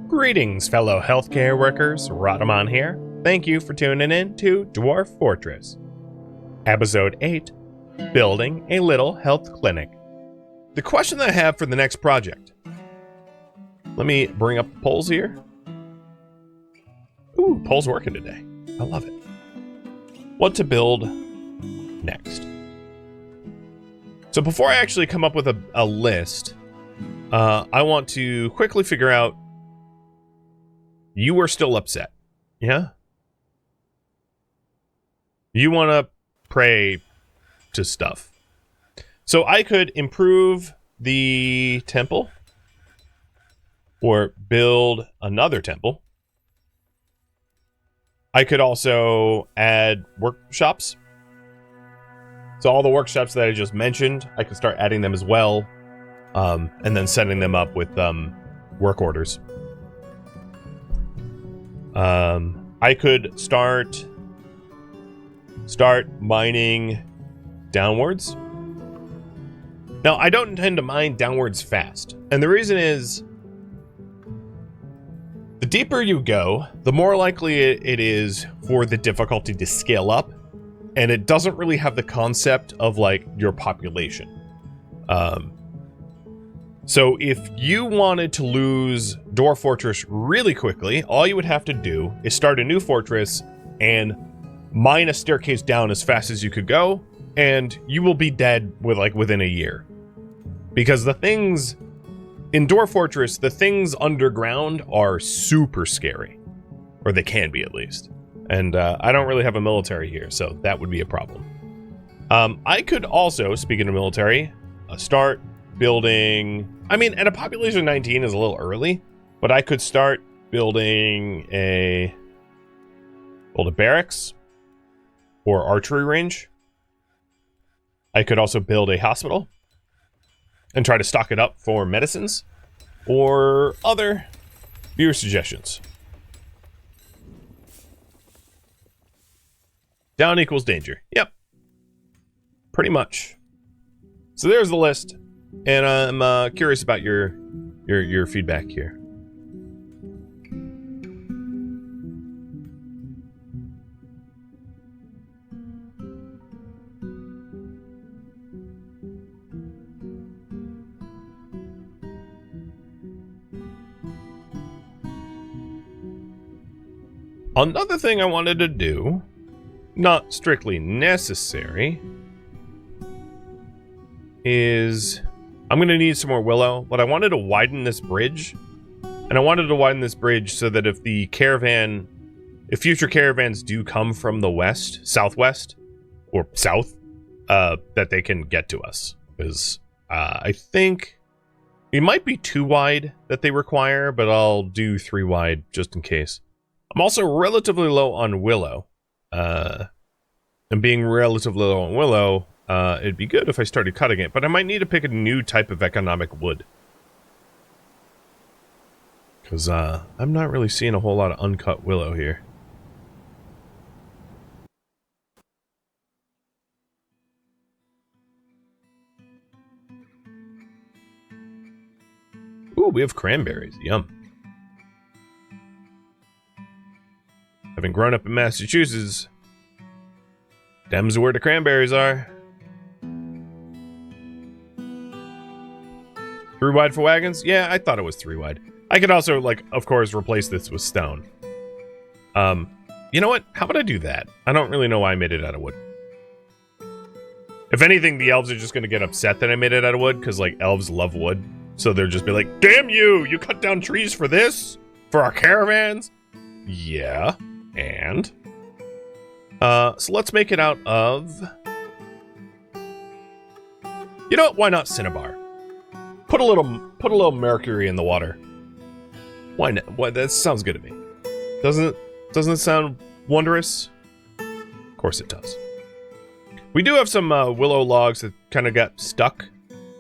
Greetings, fellow healthcare workers. Radaman here. Thank you for tuning in to Dwarf Fortress. Episode 8, Building a Little Health Clinic. The question that I have for the next project. Let me bring up the polls here. Ooh, polls working today. I love it. What to build next. So before I actually come up with a list, I want to quickly figure out, you are still upset, yeah? You want to pray to stuff. So I could improve the temple or build another temple. I could also add workshops. So all the workshops that I just mentioned, I could start adding them as well, and then setting them up with work orders. I could start mining downwards. Now, I don't intend to mine downwards fast. And the reason is, the deeper you go, the more likely it is for the difficulty to scale up. And it doesn't really have the concept of, like, your population. So if you wanted to lose Dwarf Fortress really quickly, all you would have to do is start a new fortress and mine a staircase down as fast as you could go, and you will be dead within a year. Because the things in Dwarf Fortress, the things underground are super scary. Or they can be, at least. And I don't really have a military here, so that would be a problem. I could also, speaking of military, start building... I mean, at a population of 19 is a little early, but I could start building a barracks or archery range. I could also build a hospital and try to stock it up for medicines or other viewer suggestions. Down equals danger. Yep. Pretty much. So there's the list. And I'm curious about your feedback here. Another thing I wanted to do, not strictly necessary, is I'm going to need some more willow, but I wanted to widen this bridge. And I wanted to widen this bridge so that if future caravans do come from the west, southwest, or south, that they can get to us. Because I think it might be 2 wide that they require, but I'll do 3 wide just in case. I'm also relatively low on willow. And being relatively low on willow, it'd be good if I started cutting it, but I might need to pick a new type of economic wood. Because I'm not really seeing a whole lot of uncut willow here. Ooh, we have cranberries. Yum. Having grown up in Massachusetts, them's where the cranberries are. 3 wide for wagons? Yeah, I thought it was 3 wide. I could also, of course, replace this with stone. You know what? How about I do that? I don't really know why I made it out of wood. If anything, the elves are just going to get upset that I made it out of wood, because, elves love wood. So they'll just be like, damn you! You cut down trees for this? For our caravans? Yeah, and... so let's make it out of... You know what? Why not cinnabar? Put a little mercury in the water. Why not? Why, that sounds good to me. Doesn't it sound wondrous? Of course it does. We do have some willow logs that kind of got stuck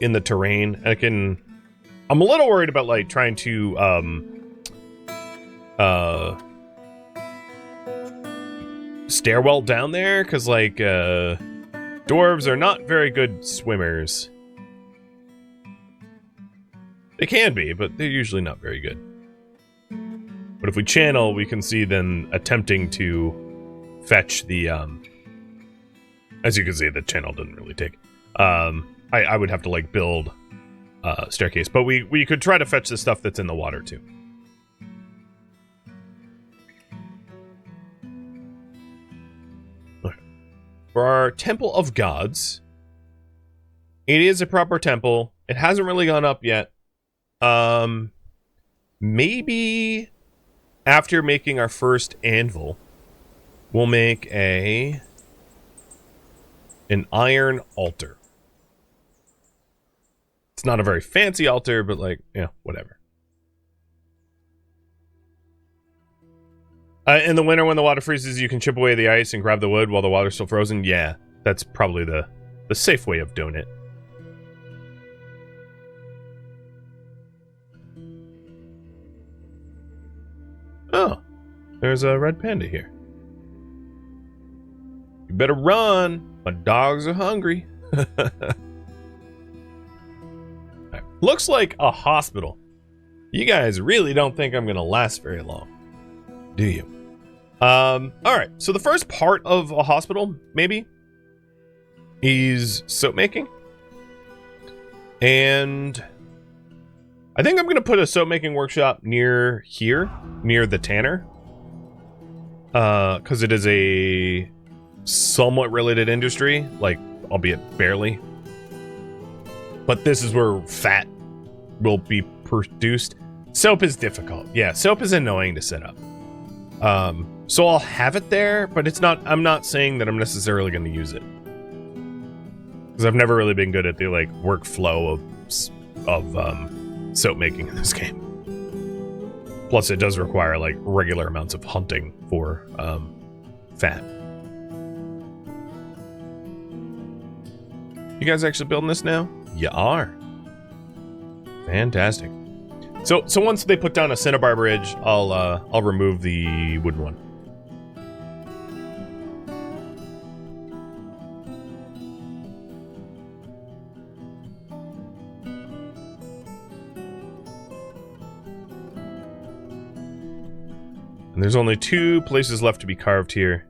in the terrain. I'm a little worried about trying to stairwell down there, because dwarves are not very good swimmers. They can be, but they're usually not very good. But if we channel, we can see then attempting to fetch the, as you can see, the channel didn't really take. I would have to, like, build a staircase. But we could try to fetch the stuff that's in the water, too. Okay. For our Temple of Gods, it is a proper temple. It hasn't really gone up yet. Maybe after making our first anvil, we'll make an iron altar. It's not a very fancy altar, but like, yeah, whatever. In the winter when the water freezes, you can chip away the ice and grab the wood while the water's still frozen. Yeah, that's probably the safe way of doing it. Oh, there's a red panda here. You better run. My dogs are hungry. Right. Looks like a hospital. You guys really don't think I'm going to last very long, do you? All right. So the first part of a hospital, maybe, is soap making. And I think I'm going to put a soap making workshop near here, near the tanner. Because it is a somewhat related industry, like, albeit barely. But this is where fat will be produced. Soap is difficult. Yeah, soap is annoying to set up. So I'll have it there, but it's not, I'm not saying that I'm necessarily going to use it. Because I've never really been good at the, like, workflow of soap making in this game. Plus, it does require, like, regular amounts of hunting for fat. You guys actually building this now? You are. Fantastic. So once they put down a cinnabar bridge, I'll remove the wooden one. And there's only 2 places left to be carved here.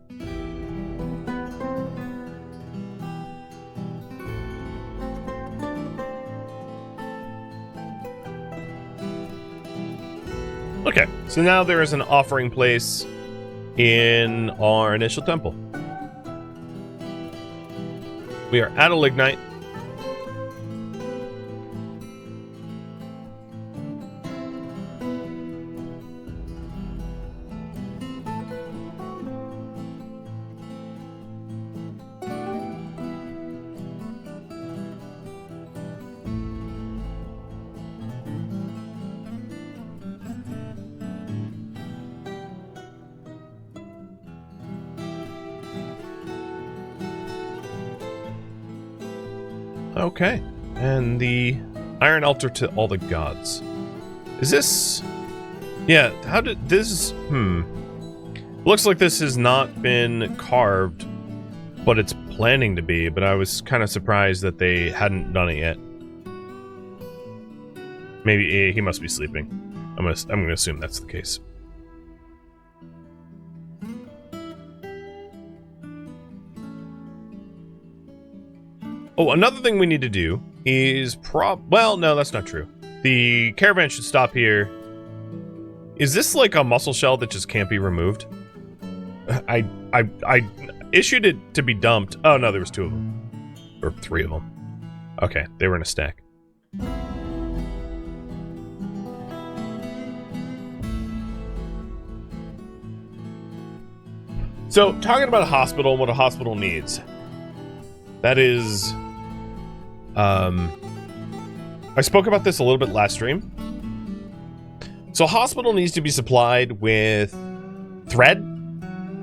Okay, so now there is an offering place in our initial temple. We are at a lignite. Okay, and the iron altar to all the gods. Is this... Yeah, how did this... Looks like this has not been carved, but it's planning to be, but I was kind of surprised that they hadn't done it yet. Maybe he must be sleeping. I'm gonna assume that's the case. Oh, another thing we need to do is well, no, that's not true. The caravan should stop here. Is this like a mussel shell that just can't be removed? I issued it to be dumped. Oh, no, there was 2 of them. Or 3 of them. Okay, they were in a stack. So, talking about a hospital and what a hospital needs. That is... I spoke about this a little bit last stream. So a hospital needs to be supplied with thread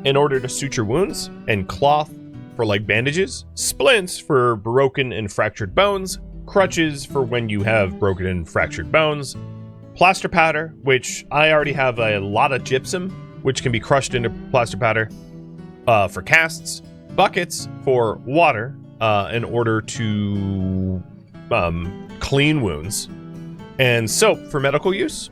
in order to suture wounds, and cloth for like bandages, splints for broken and fractured bones, crutches for when you have broken and fractured bones, plaster powder, which I already have a lot of gypsum, which can be crushed into plaster powder, for casts, buckets for water, in order to clean wounds, and soap for medical use.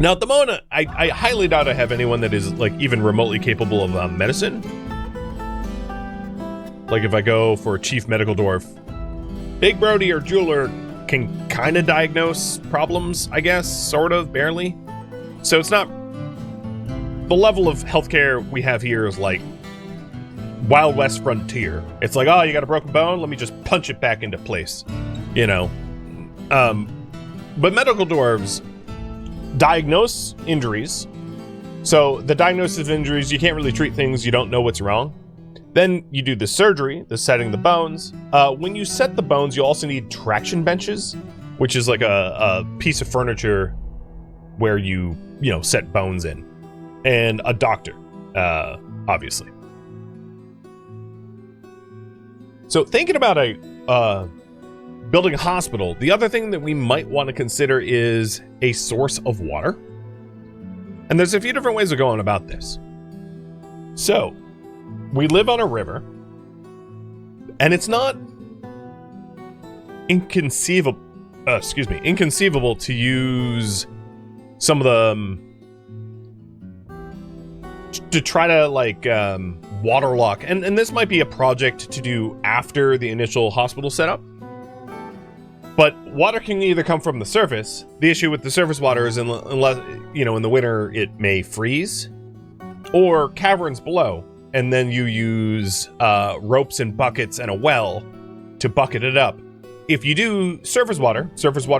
Now, at the moment, I highly doubt I have anyone that is, like, even remotely capable of medicine. Like, if I go for Chief Medical Dwarf, Big Brody or Jeweler can kind of diagnose problems, I guess, sort of, barely. So it's not... The level of healthcare we have here is, like, Wild West frontier. It's like, oh, you got a broken bone? Let me just punch it back into place. You know? But medical dwarves diagnose injuries. So the diagnosis of injuries, you can't really treat things, you don't know what's wrong. Then you do the surgery, the setting the bones. When you set the bones, you also need traction benches, which is like a piece of furniture where you set bones in. And a doctor, obviously. So thinking about building a hospital, the other thing that we might want to consider is a source of water. And there's a few different ways of going about this. So, we live on a river, and it's not inconceivable to use some of the to try to waterlock, and this might be a project to do after the initial hospital setup. But water can either come from the surface. The issue with the surface water is unless, in the winter it may freeze, or caverns below, and then you use ropes and buckets and a well to bucket it up. If you do surface water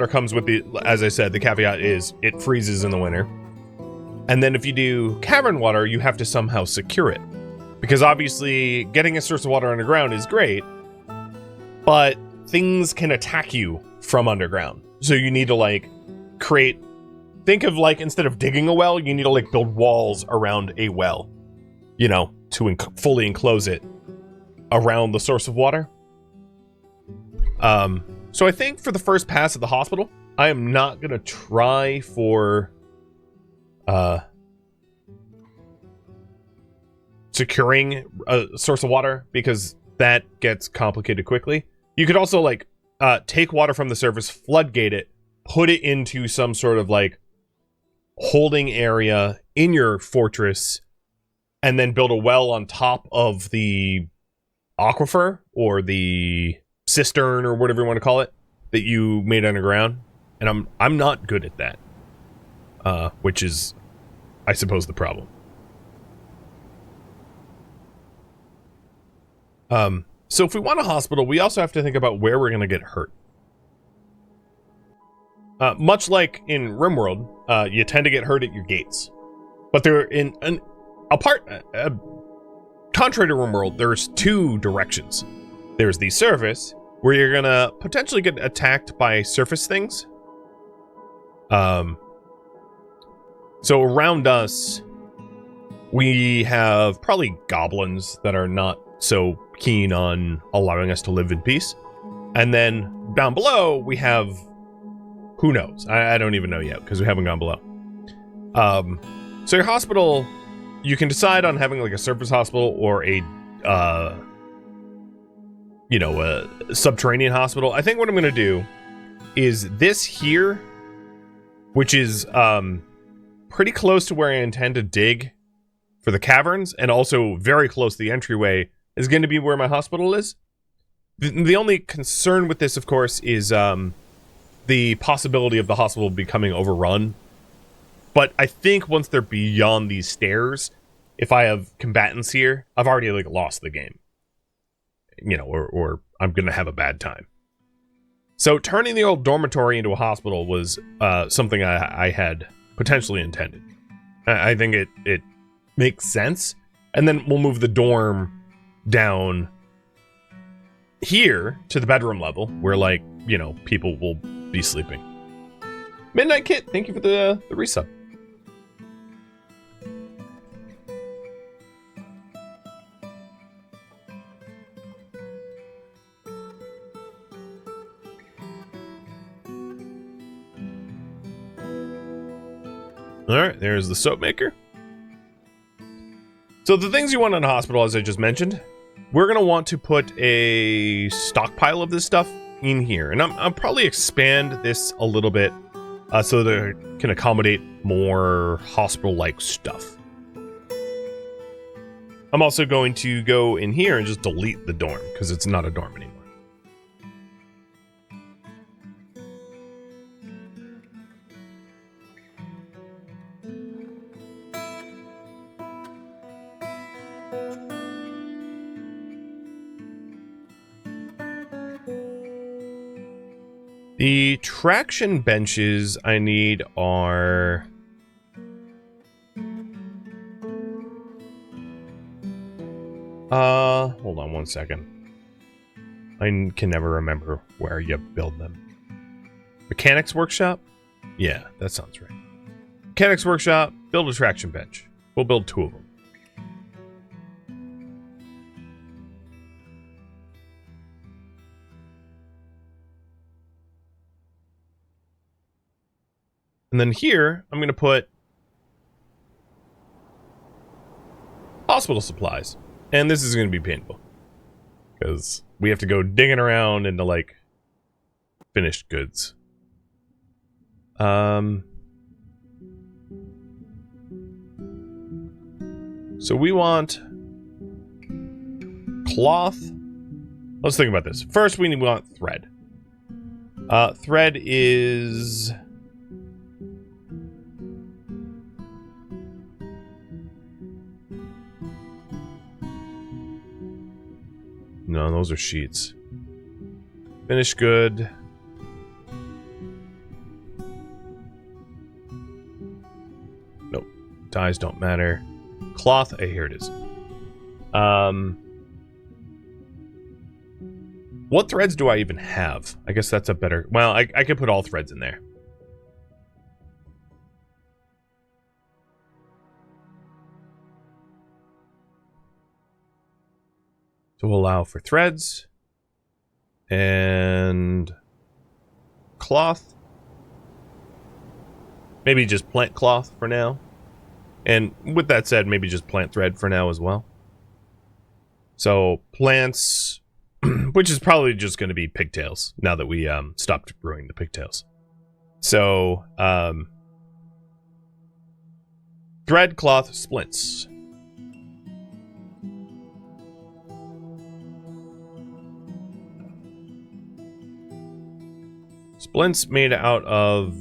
comes with as I said, the caveat is it freezes in the winter. And then if you do cavern water, you have to somehow secure it. Because obviously getting a source of water underground is great, but things can attack you from underground. So you need to think of instead of digging a well, you need to build walls around a well, to fully enclose it around the source of water. So I think for the first pass at the hospital, I am not going to try for securing a source of water, because that gets complicated quickly. You could also take water from the surface, floodgate it, put it into some sort of holding area in your fortress, and then build a well on top of the aquifer or the cistern or whatever you want to call it that you made underground. And I'm not good at that, which is, I suppose, the problem. So if we want a hospital, we also have to think about where we're going to get hurt. Much like in RimWorld, you tend to get hurt at your gates. But contrary to RimWorld, there's two directions. There's the surface, where you're going to potentially get attacked by surface things. So around us, we have probably goblins that are not so keen on allowing us to live in peace. And then down below, we have... Who knows? I don't even know yet, because we haven't gone below. So your hospital, you can decide on having a surface hospital or a subterranean hospital. I think what I'm going to do is this here, which is pretty close to where I intend to dig for the caverns, and also very close to the entryway, is going to be where my hospital is. The only concern with this, of course, is the possibility of the hospital becoming overrun. But I think once they're beyond these stairs, if I have combatants here, I've already lost the game. Or I'm going to have a bad time. So turning the old dormitory into a hospital was something I had potentially intended. I think it makes sense. And then we'll move the dorm down here to the bedroom level, where people will be sleeping. Midnight Kit, thank you for the resub. Alright, there's the soap maker. So the things you want in a hospital, as I just mentioned, we're going to want to put a stockpile of this stuff in here. And I'll probably expand this a little bit so they can accommodate more hospital-like stuff. I'm also going to go in here and just delete the dorm, because it's not a dorm anymore. The traction benches I need are... hold on one second. I can never remember where you build them. Mechanics Workshop? Yeah, that sounds right. Mechanics Workshop, build a traction bench. We'll build 2 of them. And then here, I'm going to put hospital supplies. And this is going to be painful. Because we have to go digging around into, like, finished goods. So we want cloth. Let's think about this. First, we want thread. Thread is... No, those are sheets. Finished good. Nope. Dyes don't matter. Cloth. Here it is. What threads do I even have? I guess that's a better... Well, I could put all threads in there. To allow for threads and cloth. Maybe just plant cloth for now. And with that said, maybe just plant thread for now as well. So plants, which is probably just going to be pigtails now that we stopped brewing the pigtails. So thread, cloth, splints. Splints made out of...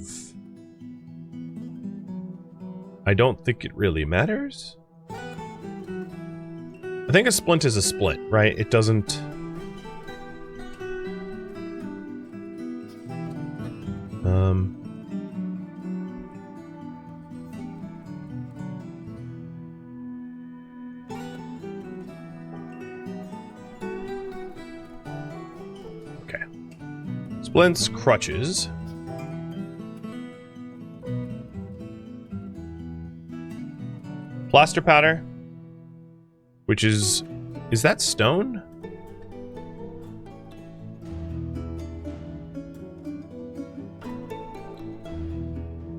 I don't think it really matters. I think a splint is a splint, right? It doesn't... Okay. Splints, crutches. Plaster powder, which is that stone?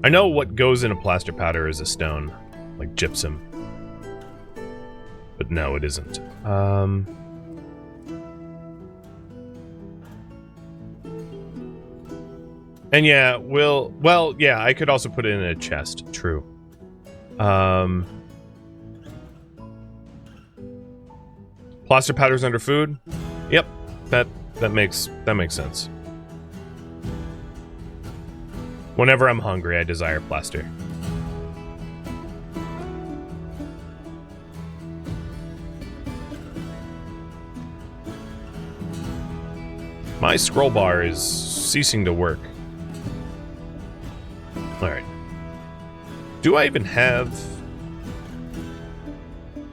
I know what goes in a plaster powder is a stone, like gypsum. But no, it isn't. And yeah, well, yeah, I could also put it in a chest, true. Plaster powder's under food? Yep, that makes sense. Whenever I'm hungry, I desire plaster. My scroll bar is ceasing to work. Alright. Do I even have...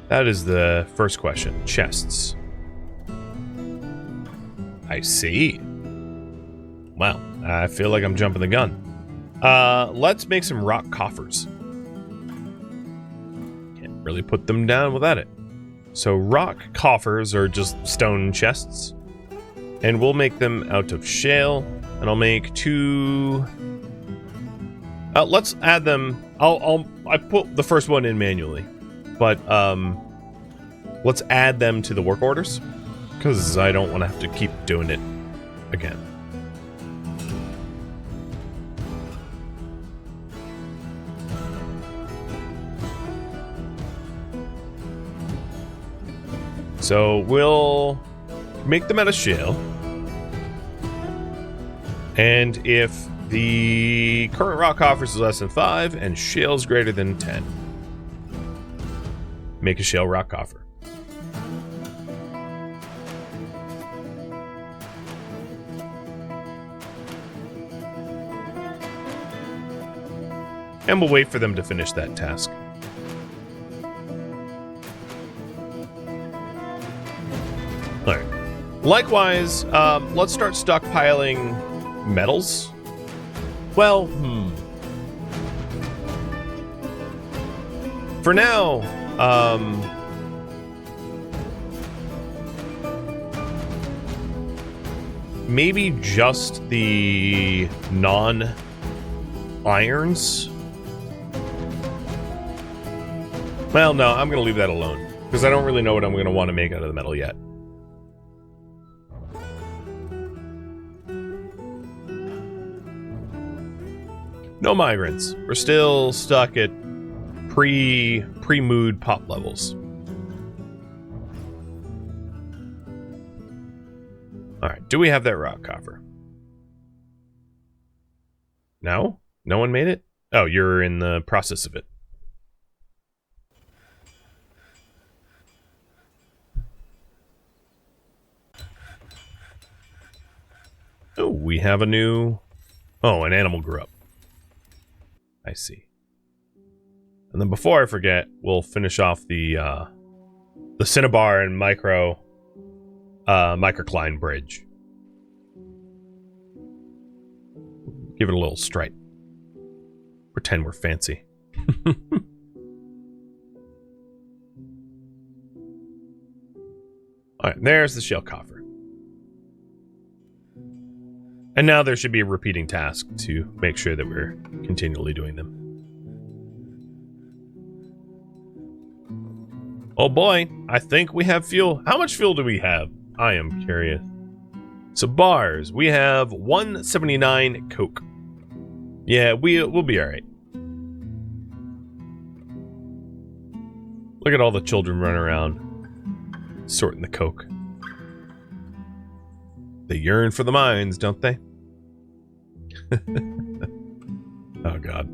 That is the first question. Chests. I see. Well, I feel like I'm jumping the gun. Let's make some rock coffers. Can't really put them down without it. So rock coffers are just stone chests. And we'll make them out of shale. And I'll make 2... let's add them... I put the first one in manually. But, let's add them to the work orders. Because I don't want to have to keep doing it again. So we'll make them out of shale. And if the current rock coffers is less than 5 and shale's greater than 10, make a shale rock coffer. And we'll wait for them to finish that task. Alright. Likewise, let's start stockpiling metals. Well, for now, maybe just the non-irons. Well, no, I'm going to leave that alone, because I don't really know what I'm going to want to make out of the metal yet. No migrants. We're still stuck at pre-mood pop levels. Alright, do we have that rock coffer? No? No one made it? Oh, you're in the process of it. Oh, we have a new... Oh, an animal grew up. I see. And then before I forget, we'll finish off the Cinnabar and microcline bridge. Give it a little stripe. Pretend we're fancy. Alright, there's the shell coffer. And now there should be a repeating task to make sure that we're continually doing them. Oh boy, I think we have fuel. How much fuel do we have? I am curious. So bars, we have 179 coke. Yeah, we'll be alright. Look at all the children running around, sorting the coke. They yearn for the mines, don't they? Oh, God.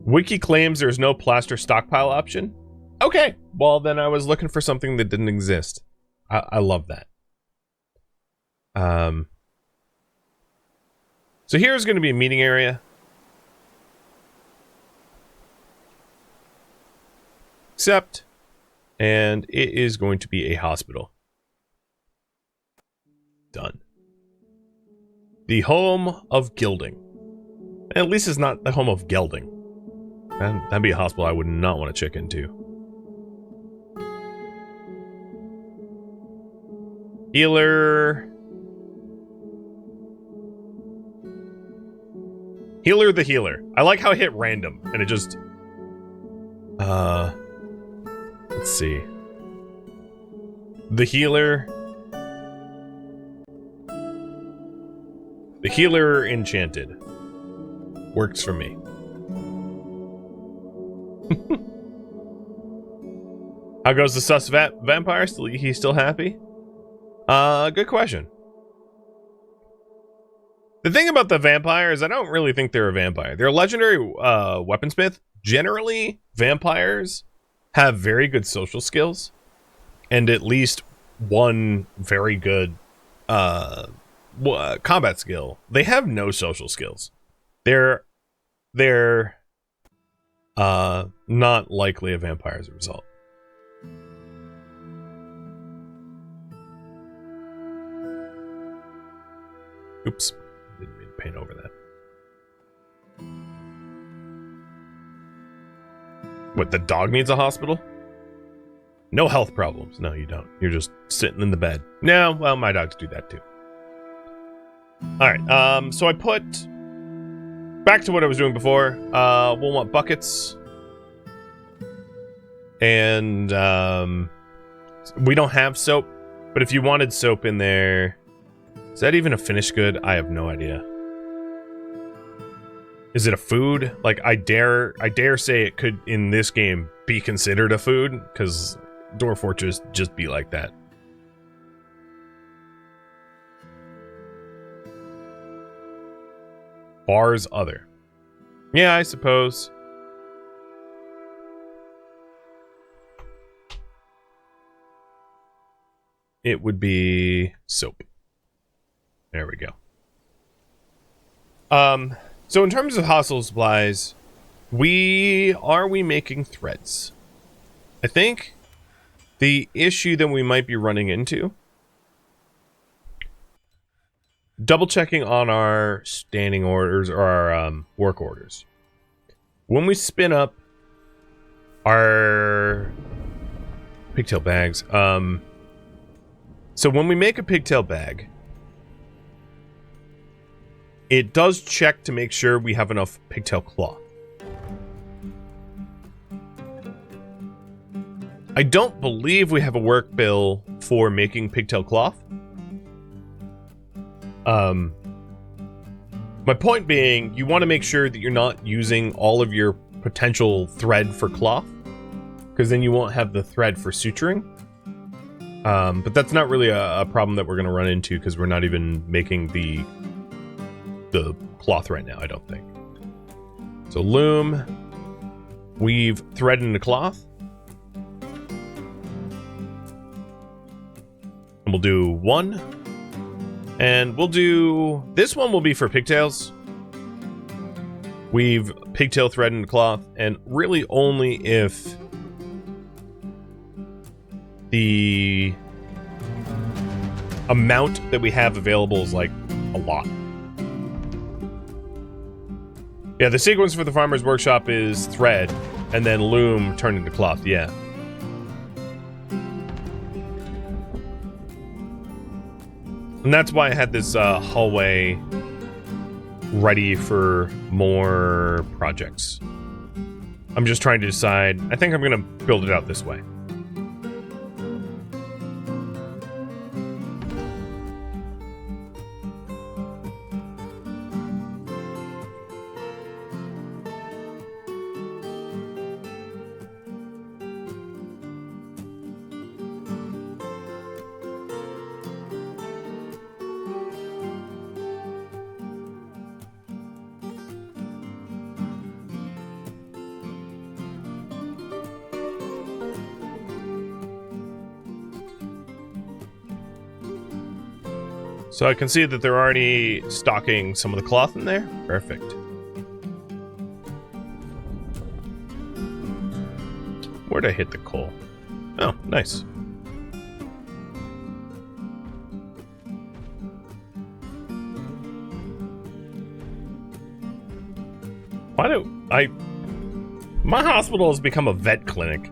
Wiki claims there's no plaster stockpile option. Okay, well, then I was looking for something that didn't exist. I love that. So here's going to be a meeting area. Except... And it is going to be a hospital. Done. The home of gilding. At least it's not the home of gelding. That'd be a hospital I would not want to check into. Healer. Healer the healer. I like how it hit random and it just... Let's see. The healer. The healer enchanted. Works for me. How goes the sus vampire? He's still happy? Good question. The thing about the vampire is I don't really think they're a vampire. They're a legendary weaponsmith. Generally, vampires have very good social skills and at least one very good combat skill. They have no social skills. They're not likely a vampire as a result. Oops, didn't mean to paint over that. What, the dog needs a hospital? No health problems. No, you don't. You're just sitting in the bed. No, well, my dogs do that too. Alright, so I put... Back to what I was doing before. We'll want buckets. And, we don't have soap. But if you wanted soap in there... Is that even a finished good? I have no idea. Is it a food? Like, I dare say it could, in this game, be considered a food, because Dwarf Fortress just be like that. Bars other. Yeah, I suppose. It would be soap. There we go. So in terms of household supplies, are we making threads? I think the issue that we might be running into, double checking on our standing orders or our work orders. When we spin up our pigtail bags, so when we make a pigtail bag, it does check to make sure we have enough pigtail cloth. I don't believe we have a work bill for making pigtail cloth. My point being, you want to make sure that you're not using all of your potential thread for cloth, because then you won't have the thread for suturing. But that's not really a problem that we're going to run into, because we're not even making the cloth right now, I don't think. So loom, weave thread into cloth. And we'll do one. And we'll do, this one will be for pigtails. Weave pigtail thread into cloth, and really only if the amount that we have available is like a lot. Yeah, the sequence for the farmer's workshop is thread and then loom turned into cloth, yeah. And that's why I had this hallway ready for more projects. I'm just trying to decide. I think I'm going to build it out this way. So I can see that they're already stocking some of the cloth in there. Perfect. Where'd I hit the coal? Oh, nice. Why do I... My hospital has become a vet clinic.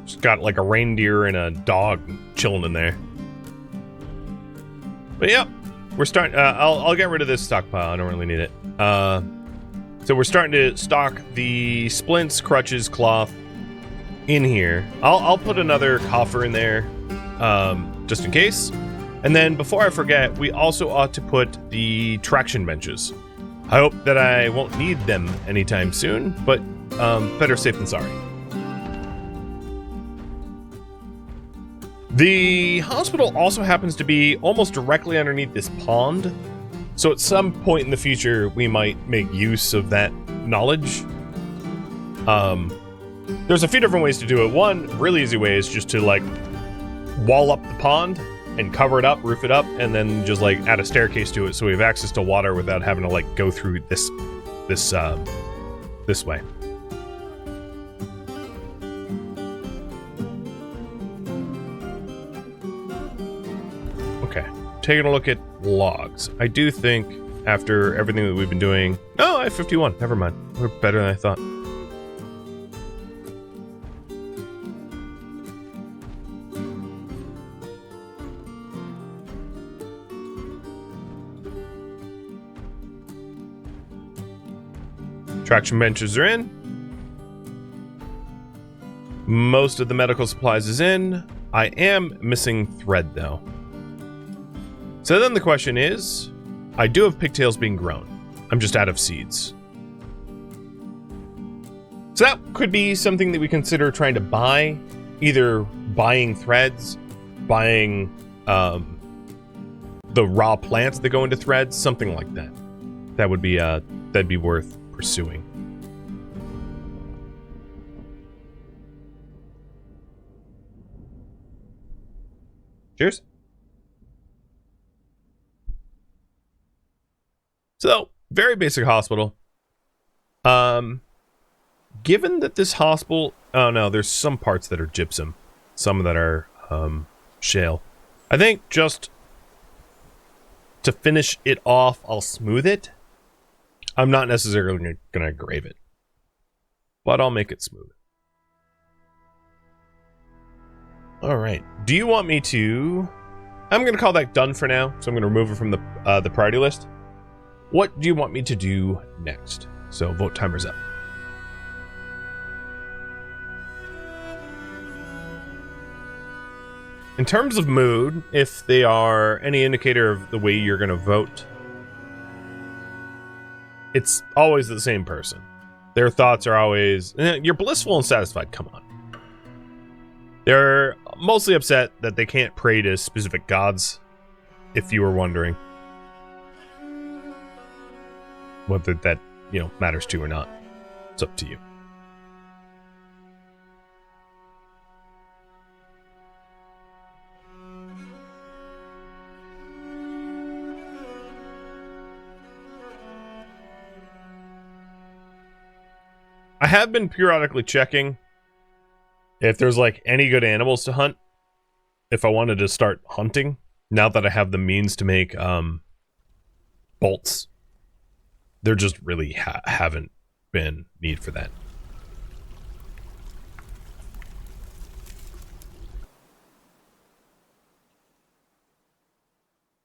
Just got like a reindeer and a dog chilling in there. But yeah, we're starting. I'll get rid of this stockpile. I don't really need it. So we're starting to stock the splints, crutches, cloth in here. I'll put another coffer in there, just in case. And then before I forget, we also ought to put the traction benches. I hope that I won't need them anytime soon, but better safe than sorry. The hospital also happens to be almost directly underneath this pond, so at some point in the future, we might make use of that knowledge. There's a few different ways to do it. One really easy way is just to like wall up the pond and cover it up, roof it up, and then just like add a staircase to it so we have access to water without having to like go through this way. Okay, taking a look at logs. I do think after everything that we've been doing... Oh, I have 51. Never mind. We're better than I thought. Traction benches are in. Most of the medical supplies is in. I am missing thread, though. So then the question is, I do have pigtails being grown. I'm just out of seeds. So that could be something that we consider trying to buy. Either buying threads, buying the raw plants that go into threads, something like that. That would be that'd be worth pursuing. Cheers. So, very basic hospital. Given that this hospital... Oh no, there's some parts that are gypsum. Some that are shale. I think just to finish it off, I'll smooth it. I'm not necessarily going to grave it. But I'll make it smooth. Alright. Do you want me to... I'm going to call that done for now. So I'm going to remove it from the priority list. What do you want me to do next? So vote timer's up. In terms of mood, if they are any indicator of the way you're going to vote, it's always the same person. Their thoughts are always, you're blissful and satisfied, come on. They're mostly upset that they can't pray to specific gods, if you were wondering. Whether that, matters to you or not. It's up to you. I have been periodically checking if there's like any good animals to hunt. If I wanted to start hunting, now that I have the means to make bolts, there just really haven't been need for that.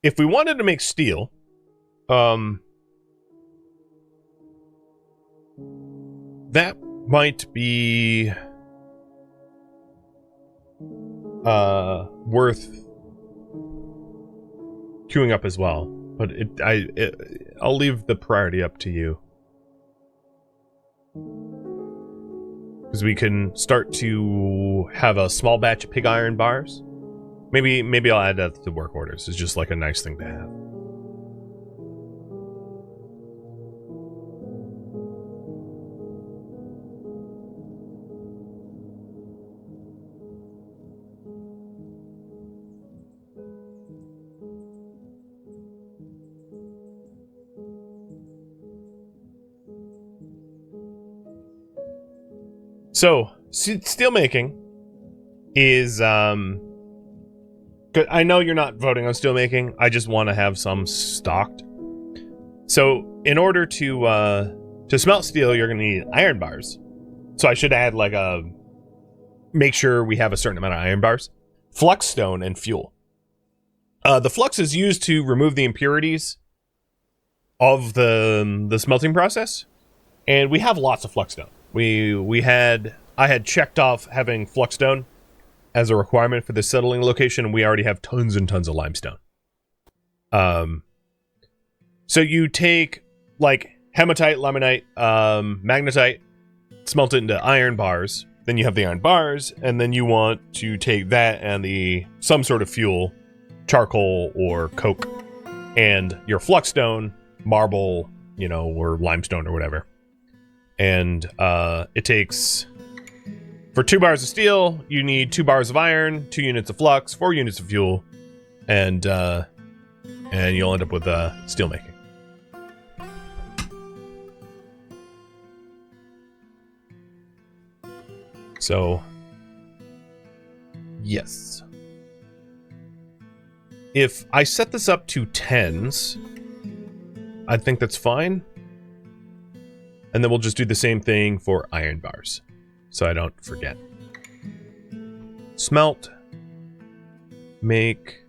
If we wanted to make steel, that might be worth queuing up as well, but I'll leave the priority up to you, because we can start to have a small batch of pig iron bars. Maybe I'll add that to the work orders. It's just like a nice thing to have. So, steel making is, good. I know you're not voting on steel making. I just want to have some stocked. So, in order to smelt steel, you're going to need iron bars. So, I should add like make sure we have a certain amount of iron bars. Flux stone and fuel. The flux is used to remove the impurities of the smelting process. And we have lots of flux stone. I had checked off having flux-stone as a requirement for the settling location, and we already have tons and tons of limestone. So you take like hematite, limonite, magnetite, smelt it into iron bars. Then you have the iron bars, and then you want to take that and some sort of fuel, charcoal or coke, and your flux-stone, marble, or limestone or whatever. And it takes, for 2 bars of steel, you need 2 bars of iron, 2 units of flux, 4 units of fuel, and you'll end up with steel making. So, yes. If I set this up to 10s, I think that's fine. And then we'll just do the same thing for iron bars, so I don't forget. Smelt. Make.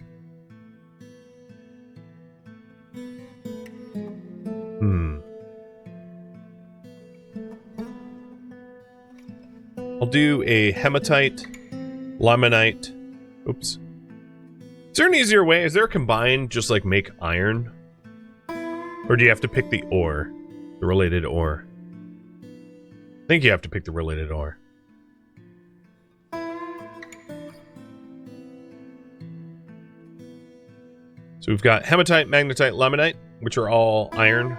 I'll do a hematite, limonite. Oops. Is there an easier way? Is there a combine just like make iron? Or do you have to pick the ore? The related ore? I think you have to pick the related ore. So we've got hematite, magnetite, limonite, which are all iron.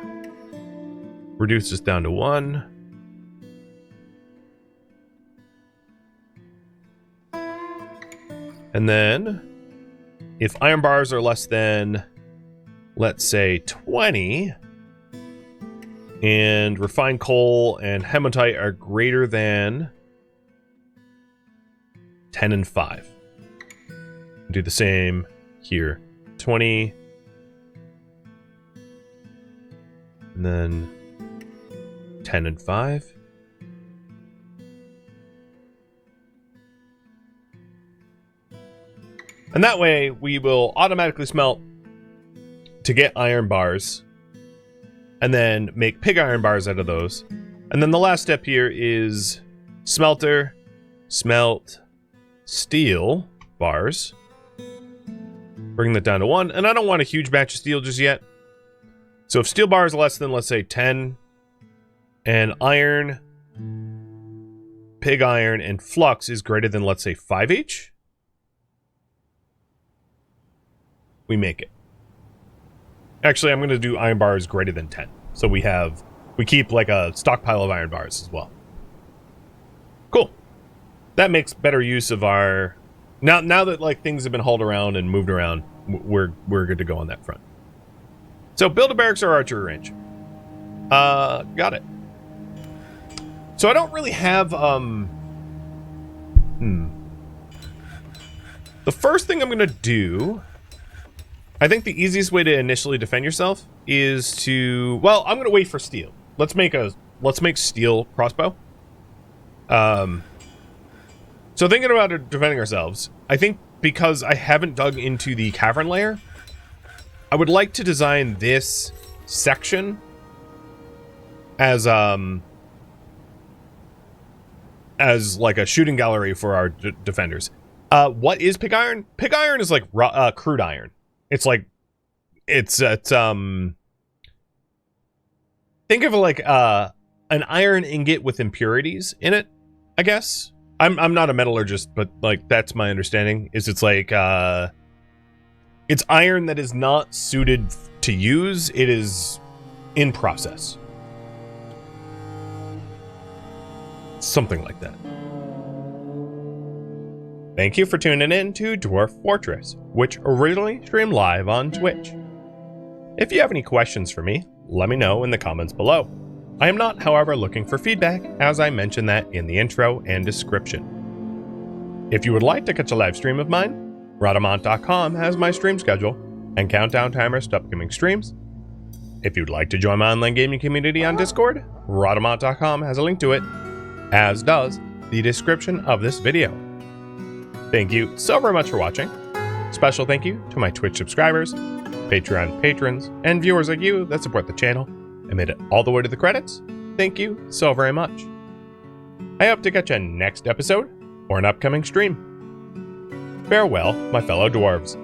Reduce this down to 1. And then, if iron bars are less than, let's say, 20, and refined coal and hematite are greater than 10 and 5. Do the same here. 20. And then 10 and 5. And that way, we will automatically smelt to get iron bars, and then make pig iron bars out of those. And then the last step here is smelter, smelt, steel bars. Bring that down to 1. And I don't want a huge batch of steel just yet. So if steel bar is less than, let's say, 10, and iron, pig iron, and flux is greater than, let's say, 5 each, we make it. Actually, I'm going to do iron bars greater than 10. So we keep like a stockpile of iron bars as well. Cool. That makes better use of our... Now that like things have been hauled around and moved around, we're good to go on that front. So build a barracks or archery range. Got it. So I don't really have... The first thing I'm going to do... I think the easiest way to initially defend yourself is to... Well, I'm going to wait for steel. Let's make steel crossbow. So thinking about defending ourselves, I think because I haven't dug into the cavern layer, I would like to design this section as like a shooting gallery for our defenders. What is pig iron? Pig iron is like crude iron. It's like, think of it like an iron ingot with impurities in it, I guess. I'm not a metallurgist, but like that's my understanding. It's like it's iron that is not suited to use. It is in process. Something like that. Thank you for tuning in to Dwarf Fortress, which originally streamed live on Twitch. If you have any questions for me, let me know in the comments below. I am not, however, looking for feedback, as I mentioned that in the intro and description. If you would like to catch a live stream of mine, Rhodamont.com has my stream schedule and countdown timers to upcoming streams. If you'd like to join my online gaming community on Discord, Rhodamont.com has a link to it, as does the description of this video. Thank you so very much for watching. Special thank you to my Twitch subscribers, Patreon patrons, and viewers like you that support the channel and made it all the way to the credits. Thank you so very much. I hope to catch you next episode or an upcoming stream. Farewell, my fellow dwarves.